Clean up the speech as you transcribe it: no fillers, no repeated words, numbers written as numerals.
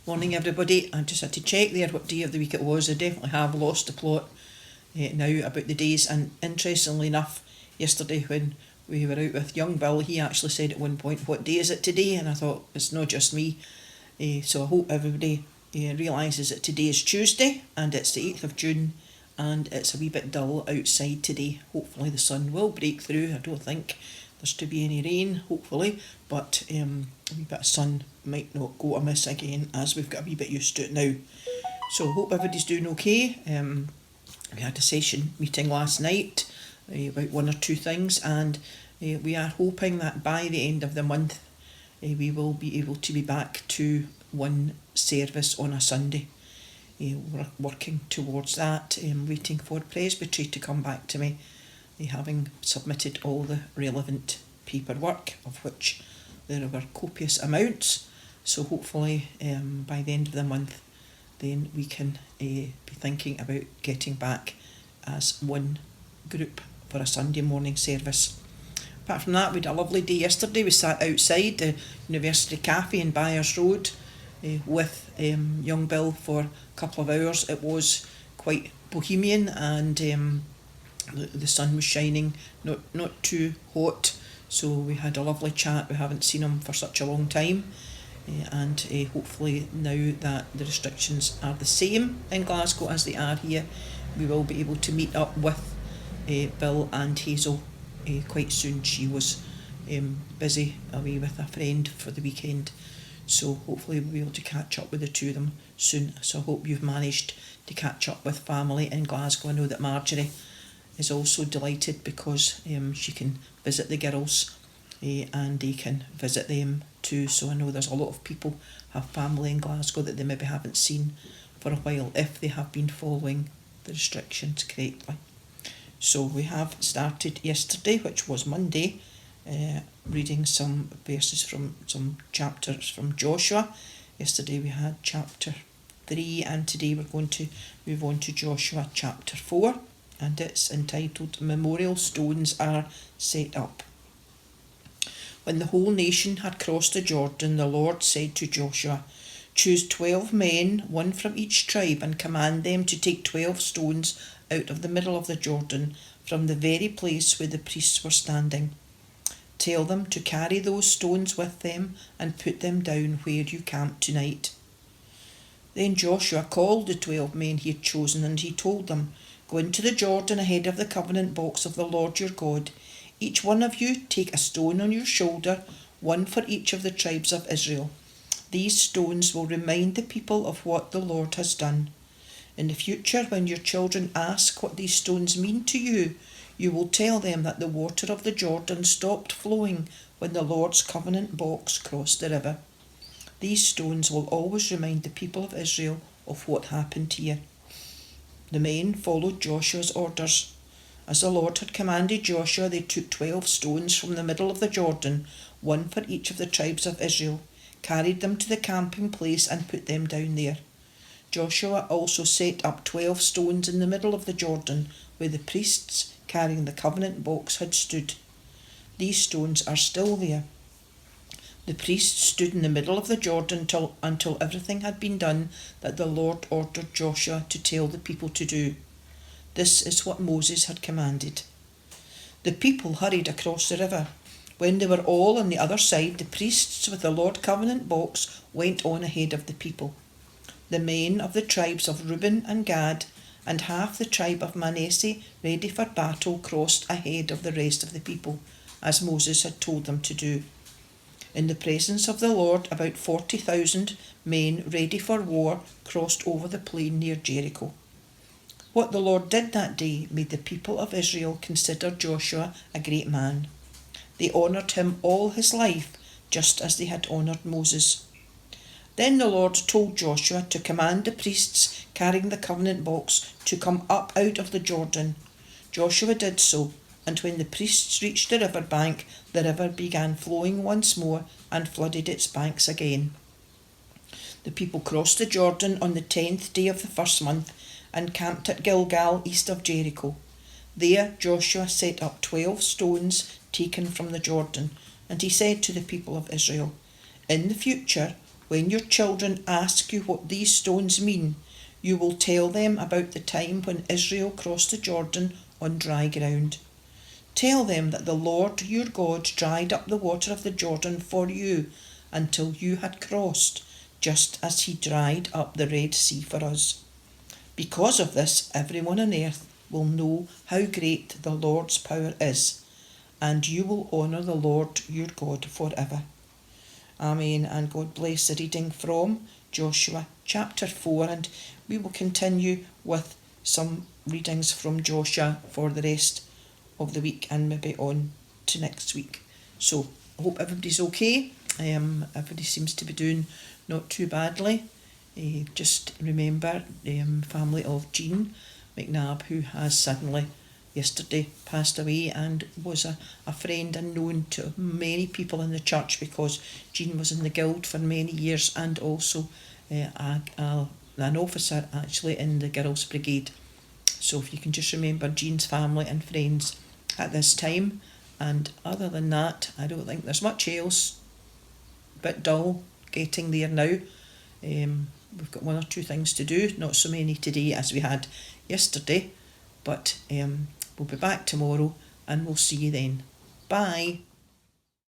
Morning everybody. I just had to check there what day of the week it was. I definitely have lost the plot now about the days, and interestingly enough, yesterday when we were out with young Bill, he actually said at one point, what day is it today? And I thought, it's not just me. So I hope everybody realises that today is Tuesday and it's the 8th of June and it's a wee bit dull outside today. Hopefully the sun will break through. I don't think there's to be any rain, hopefully, but a wee bit of sun might not go amiss again, as we've got a wee bit used to it now. So hope everybody's doing okay. We had a session meeting last night about one or two things, and we are hoping that by the end of the month we will be able to be back to one service on a Sunday. We're working towards that, waiting for Presbytery to come back to me, having submitted all the relevant paperwork, of which there were copious amounts. So hopefully by the end of the month then we can be thinking about getting back as one group for a Sunday morning service. Apart from that, we had a lovely day yesterday. We sat outside the University Cafe in Byers Road with young Bill for a couple of hours. It was quite bohemian, and the sun was shining, not too hot, so we had a lovely chat. We haven't seen him for such a long time, and hopefully now that the restrictions are the same in Glasgow as they are here, we will be able to meet up with Bill and Hazel quite soon. She was busy away with a friend for the weekend, so hopefully we'll be able to catch up with the two of them soon. So I hope you've managed to catch up with family in Glasgow. I know that Marjorie is also delighted because she can visit the girls and they can visit them too. So I know there's a lot of people have family in Glasgow that they maybe haven't seen for a while, if they have been following the restrictions correctly. So we have started yesterday, which was Monday, reading some verses from some chapters from Joshua. Yesterday we had chapter 3, and today we're going to move on to Joshua chapter 4, and it's entitled Memorial Stones Are Set Up. When the whole nation had crossed the Jordan, the Lord said to Joshua, "Choose 12 men, one from each tribe, and command them to take 12 stones out of the middle of the Jordan, from the very place where the priests were standing. Tell them to carry those stones with them and put them down where you camp tonight." Then Joshua called the 12 men he had chosen, and he told them, "Go into the Jordan ahead of the covenant box of the Lord your God. Each one of you take a stone on your shoulder, one for each of the tribes of Israel. These stones will remind the people of what the Lord has done. In the future, when your children ask what these stones mean to you, you will tell them that the water of the Jordan stopped flowing when the Lord's covenant box crossed the river. These stones will always remind the people of Israel of what happened here." The men followed Joshua's orders. As the Lord had commanded Joshua, they took 12 stones from the middle of the Jordan, one for each of the tribes of Israel, carried them to the camping place and put them down there. Joshua also set up 12 stones in the middle of the Jordan, where the priests carrying the covenant box had stood. These stones are still there. The priests stood in the middle of the Jordan until everything had been done that the Lord ordered Joshua to tell the people to do. This is what Moses had commanded. The people hurried across the river. When they were all on the other side, the priests with the Lord covenant box went on ahead of the people. The men of the tribes of Reuben and Gad and half the tribe of Manasseh, ready for battle, crossed ahead of the rest of the people, as Moses had told them to do. In the presence of the Lord, about 40,000 men ready for war crossed over the plain near Jericho. What the Lord did that day made the people of Israel consider Joshua a great man. They honoured him all his life, just as they had honoured Moses. Then the Lord told Joshua to command the priests carrying the covenant box to come up out of the Jordan. Joshua did so, and when the priests reached the river bank, the river began flowing once more and flooded its banks again. The people crossed the Jordan on the 10th day of the first month and camped at Gilgal east of Jericho. There Joshua set up 12 stones taken from the Jordan, and he said to the people of Israel, "In the future, When your children ask you what these stones mean, you will tell them about the time when Israel crossed the Jordan on dry ground. Tell them that the Lord your God dried up the water of the Jordan for you until you had crossed, just as he dried up the Red Sea for us. Because of this, everyone on earth will know how great the Lord's power is, and you will honour the Lord your God forever. Amen, and God bless the reading from Joshua chapter 4, and we will continue with some readings from Joshua for the rest of the week and maybe on to next week. So I hope everybody's okay. Everybody seems to be doing not too badly. Just remember the family of Jean McNabb, who has suddenly yesterday passed away and was a friend and known to many people in the church, because Jean was in the guild for many years and also an officer actually in the Girls' Brigade. So if you can just remember Jean's family and friends at this time. And other than that, I don't think there's much else. A bit dull getting there now. We've got one or two things to do, not so many today as we had yesterday, but we'll be back tomorrow and we'll see you then. Bye.